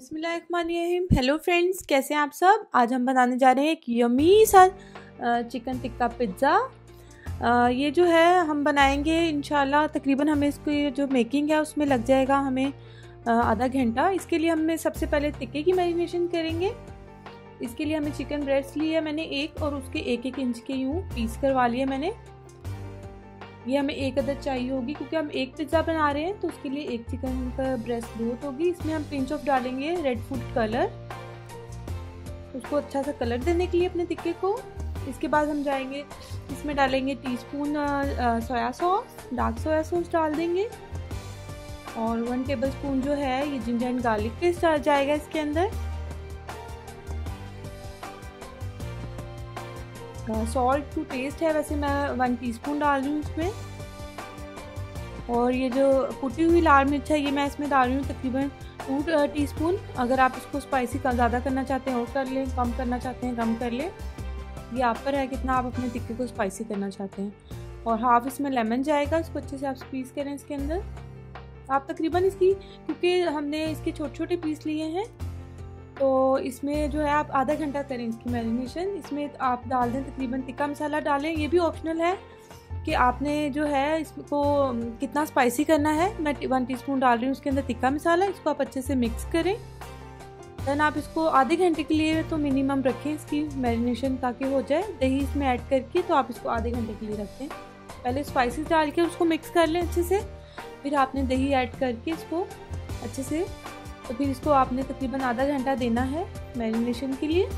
बिस्मिल्लाहिर्रहमानिर्रहीम। Hello friends, कैसे हैं आप सब। आज हम बनाने जा रहे हैं एक यमी सा चिकन टिक्का पिज़्ज़ा। ये जो है हम बनाएंगे इंशाल्लाह। तकरीबन हमें इसको जो मेकिंग है उसमें लग जाएगा हमें आधा घंटा। इसके लिए हमें सबसे पहले टिक्के की मैरिनेशन करेंगे। इसके लिए हमें चिकन ब्रेस्ट लिया मैंने एक, और उसके 1-1 इंच के यूँ पीस करवा लिए मैंने। ये हमें 1 अदद चाहिए होगी क्योंकि हम एक पिज़्ज़ा बना रहे हैं, तो उसके लिए एक चिकन का ब्रेस्ट बहुत होगी। इसमें हम पिंच ऑफ डालेंगे रेड फूड कलर, उसको अच्छा सा कलर देने के लिए अपने टिक्के को। इसके बाद हम जाएंगे, इसमें डालेंगे teaspoon soya sauce, dark soya sauce डाल देंगे, और 1 टेबलस्पून जो है ये जिंजर एंड गार्लिक पेस्ट डाल जाएगा इसके अंदर। सॉल्ट टू टेस्ट है, वैसे मैं 1 टीस्पून डाल रही हूँ इसमें। और ये जो कुटी हुई लाल मिर्च है ये मैं इसमें डाल रही हूँ तकरीबन 2 टीस्पून। अगर आप इसको स्पाइसी का ज़्यादा करना चाहते हैं और कर लें, कम करना चाहते हैं कम कर लें, ये आप पर है कितना आप अपने टिक्के को स्पाइसी करना चाहते हैं। और हाफ इसमें लेमन जाएगा, इसको अच्छे से आप स्क्वीज़ करें इसके अंदर। आप तकरीबन इसकी, क्योंकि हमने इसके छोटे छोटे पीस लिए हैं, तो इसमें जो है आप आधा घंटा करें इसकी मैरिनेशन। इसमें आप डाल दें तकरीबन टिक्का मसाला डालें। ये भी ऑप्शनल है कि आपने जो है इसको कितना स्पाइसी करना है। मैं 1 टीस्पून डाल रही हूँ उसके अंदर टिक्का मसाला। इसको आप अच्छे से मिक्स करें। देन आप इसको आधे घंटे के लिए तो मिनिमम रखें इसकी मैरिनेशन, ताकि हो जाए। दही इसमें ऐड करके तो आप इसको आधे घंटे के लिए रखें। पहले स्पाइसेस डाल के उसको मिक्स कर लें अच्छे से, फिर आपने दही ऐड करके इसको अच्छे से, तो फिर इसको आपने तकरीबन आधा घंटा देना है मैरिनेशन के लिए।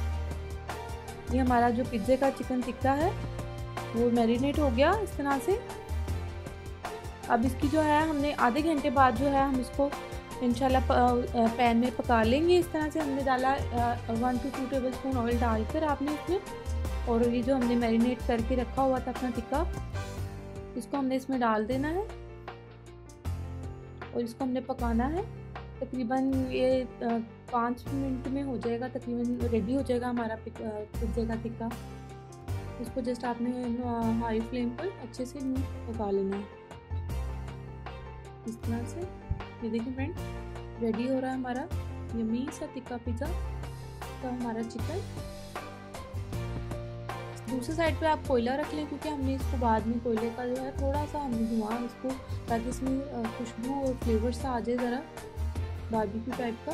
ये हमारा जो पिज़्ज़े का चिकन टिक्का है वो मैरिनेट हो गया इस तरह से। अब इसकी जो है हमने आधे घंटे बाद जो है हम इसको इंशाल्लाह पैन में पका लेंगे। इस तरह से हमने डाला 1 to 2 टेबलस्पून ऑयल डालकर आपने इसमें। और ये जो हमने मैरिनेट करके रखा हुआ था अपना टिक्का, इसको हमने इसमें डाल देना है और इसको हमने पकाना है। तकरीबन ये 5 मिनट में हो जाएगा, तकरीबन रेडी हो जाएगा हमारा पिज़्ज़े का टिक्का। इसको जस्ट आपने हाई फ्लेम पर अच्छे से पका लेना है इस तरह से। ये देखिए फ्रेंड, रेडी हो रहा है हमारा यम्मी सा टिक्का पिज़्ज़ा का हमारा चिकन। दूसरी साइड पे आप कोयला रख लें, क्योंकि हमने इसको बाद में कोयले का जो है थोड़ा सा हमने धुआं इसको, ताकि इसमें खुशबू और फ्लेवर सा आ जाए, ज़रा बारबेक्यू टाइप का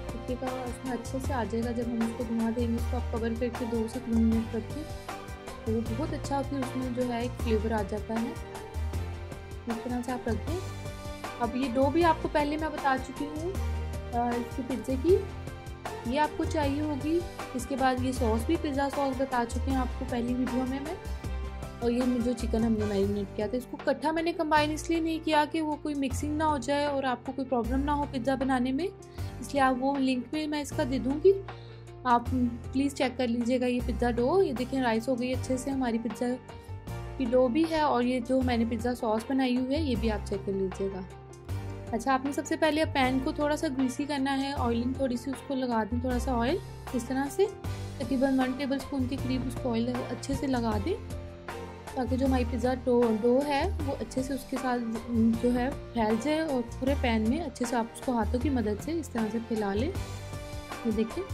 टिक्के का उसमें अच्छे से आ जाएगा। जब हम इसको धुआं देंगे, इसको आप कवर करके 2 से 3 मिनट रखें, तो वो बहुत अच्छा फिर उसमें जो है एक फ्लेवर आ जाता है। इस तरह से आप रख दें। अब ये डो भी आपको पहले मैं बता चुकी हूँ इसकी पिज़्ज़े की, ये आपको चाहिए होगी। इसके बाद ये सॉस भी, पिज़्ज़ा सॉस बता चुके हैं आपको पहली वीडियो में मैं। और ये जो चिकन हमने मैरिनेट किया था, इसको इकट्ठा मैंने कंबाइन इसलिए नहीं किया कि वो कोई मिक्सिंग ना हो जाए और आपको कोई प्रॉब्लम ना हो पिज़्ज़ा बनाने में, इसलिए आप वो लिंक में मैं इसका दे दूँगी, आप प्लीज़ चेक कर लीजिएगा। ये पिज़्ज़ा डो, ये देखें राइस हो गई अच्छे से हमारी पिज़्ज़ा की डो भी है, और ये जो मैंने पिज़्ज़ा सॉस बनाई हुई है ये भी आप चेक कर लीजिएगा। अच्छा, आपने सबसे पहले पैन को थोड़ा सा ग्रीसी करना है, ऑयलिंग थोड़ी सी उसको लगा दें, थोड़ा सा ऑयल इस तरह से, तकरीबन 1 टेबलस्पून के करीब उसको ऑयल अच्छे से लगा दें, ताकि जो हमारी पिज़्ज़ा डो है वो अच्छे से उसके साथ जो है फैल जाए और पूरे पैन में अच्छे से आप उसको हाथों की मदद से इस तरह से फैला लें। ये देखिए,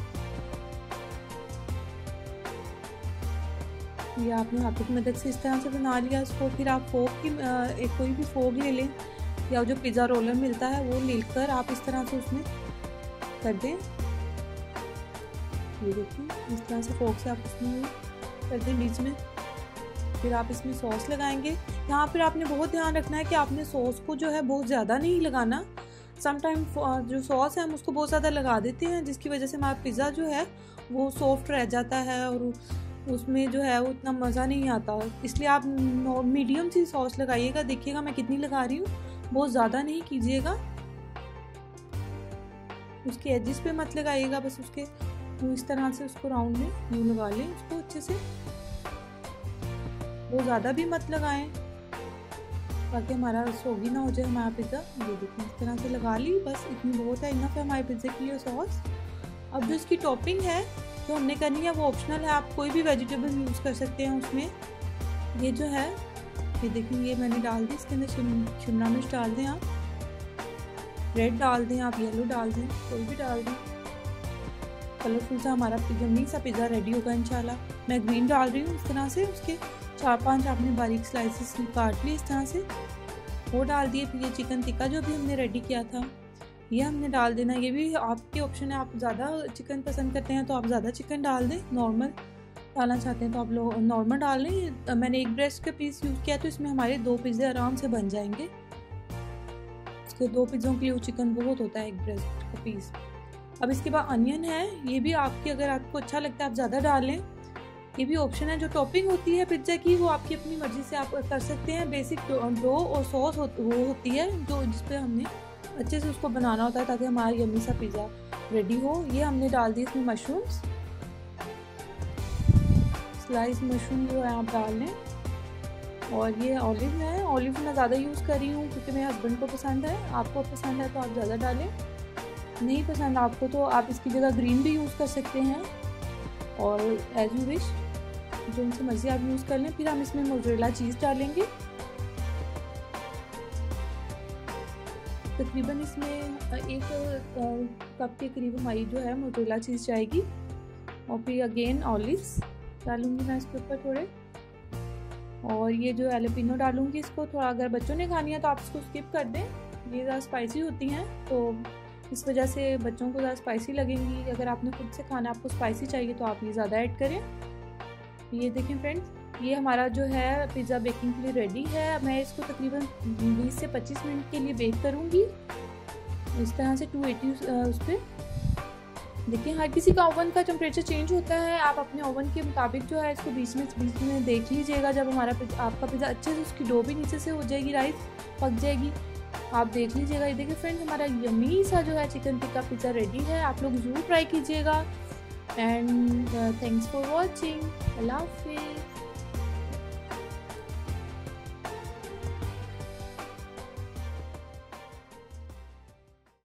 ये आपने हाथों की मदद से इस तरह से बना लिया इसको। फिर आप एक कोई भी फोक ले लें, या जो पिज़्ज़ा रोलर मिलता है वो लेकर आप इस तरह से उसमें कर दें। ये देखिए, इस तरह से फोक से आप उसमें कर दें बीच में। फिर आप इसमें सॉस लगाएंगे। यहाँ पर आपने बहुत ध्यान रखना है कि आपने सॉस को जो है बहुत ज़्यादा नहीं लगाना। समटाइम जो सॉस है हम उसको बहुत ज़्यादा लगा देते हैं, जिसकी वजह से हमारा पिज़्ज़ा जो है वो सॉफ्ट रह जाता है और उसमें जो है वो इतना मज़ा नहीं आता। इसलिए आप मीडियम सी सॉस लगाइएगा। देखिएगा मैं कितनी लगा रही हूँ, बहुत ज़्यादा नहीं कीजिएगा। उसके एजिस पे मत लगाइएगा, बस उसके इस तरह से उसको राउंड में यूँ लगा लें उसको अच्छे से, बहुत ज़्यादा भी मत लगाएं ताकि हमारा सोगी ना हो जाए हमारा पिज़्ज़ा। ये देखिए इस तरह से लगा ली, बस इतनी बहुत है, इनफ है हमारे पिज़्ज़े के लिए सॉस। अब जो इसकी टॉपिंग है जो हमने करनी है वो ऑप्शनल है, आप कोई भी वेजिटेबल यूज़ कर सकते हैं उसमें। ये जो है, ये देखिए ये मैंने डाल दी, इसके अंदर शिमला मिर्च डाल दें आप। रेड डाल दें, आप येलो डाल दें, कोई भी डाल दें। कलरफुल सा हमारा यम्मी सा पिज़्ज़ा रेडी होगा इंशाल्लाह। मैं ग्रीन डाल रही हूँ इस तरह से, उसके 4-5 आपने बारीक स्लाइसेस काट ली इस तरह से, वो डाल दिए। फिर ये चिकन टिक्का जो भी हमने रेडी किया था ये हमने डाल देना। ये भी आपके ऑप्शन है, आप ज़्यादा चिकन पसंद करते हैं तो आप ज़्यादा चिकन डाल दें, नॉर्मल डालना चाहते हैं तो आप लोग नॉर्मल डाल लें। मैंने एक ब्रेस्ट का पीस यूज़ किया तो इसमें हमारे 2 पिज़्ज़े आराम से बन जाएंगे। तो 2 पिज़्ज़ों के लिए वो चिकन बहुत होता है, एक ब्रेस्ट का पीस। अब इसके बाद अनियन है, ये भी आपकी, अगर आपको अच्छा लगता है आप ज़्यादा डाल लें, ये भी ऑप्शन है। जो टॉपिंग होती है पिज़्ज़ा की वो आपकी अपनी मर्ज़ी से आप कर सकते हैं। बेसिक डो और सॉस वो होती है जो जिस पर हमने अच्छे से उसको बनाना होता है ताकि हमारा यम्मी सा पिज़्ज़ा रेडी हो। ये हमने डाल दी इसमें मशरूम्स, स्लाइस मशरूम जो है आप डाल लें। और ये ऑलिव है, ऑलिव मैं ज़्यादा यूज़ कर रही हूँ क्योंकि मेरे हस्बैंड को पसंद है। आपको पसंद है तो आप ज़्यादा डालें, नहीं पसंद आपको तो आप इसकी जगह ग्रीन भी यूज़ कर सकते हैं, और एज यू विश, जो उनसे मर्ज़ी आप यूज़ कर लें। फिर हम इसमें मोज़रेला चीज़ डालेंगे, तकरीबन इसमें 1 कप के करीब हमारी जो है मोज़रेला चीज़ जाएगी। और फिर अगेन ऑलिव्स डालूंगी मैं इसके ऊपर थोड़े, और ये जो एलोपिनो डालूंगी इसको थोड़ा। अगर बच्चों ने खानी है तो आप इसको स्किप कर दें, ये ज़्यादा स्पाइसी होती हैं तो इस वजह से बच्चों को ज़्यादा स्पाइसी लगेंगी। अगर आपने खुद से खाना, आपको स्पाइसी चाहिए तो आप ये ज़्यादा ऐड करें। ये देखें फ्रेंड्स, ये हमारा जो है पिज़्ज़ा बेकिंग के लिए रेडी है। मैं इसको तकरीबन 20 से 25 मिनट के लिए बेक करूँगी इस तरह से 280 उस पर। देखिए हर किसी का ओवन का टेम्परेचर चेंज होता है, आप अपने ओवन के मुताबिक जो है इसको बीच में देख लीजिएगा। जब हमारा आपका पिज़्ज़ा अच्छे से उसकी डो भी नीचे से हो जाएगी, राइस पक जाएगी, आप देख लीजिएगा। ये देखिए फ्रेंड्स, हमारा यम्मी सा जो है चिकन टिक्का पिज़्ज़ा रेडी है। आप लोग ज़रूर ट्राई कीजिएगा। And thanks for watching. अल्लाह हाफ़िज़।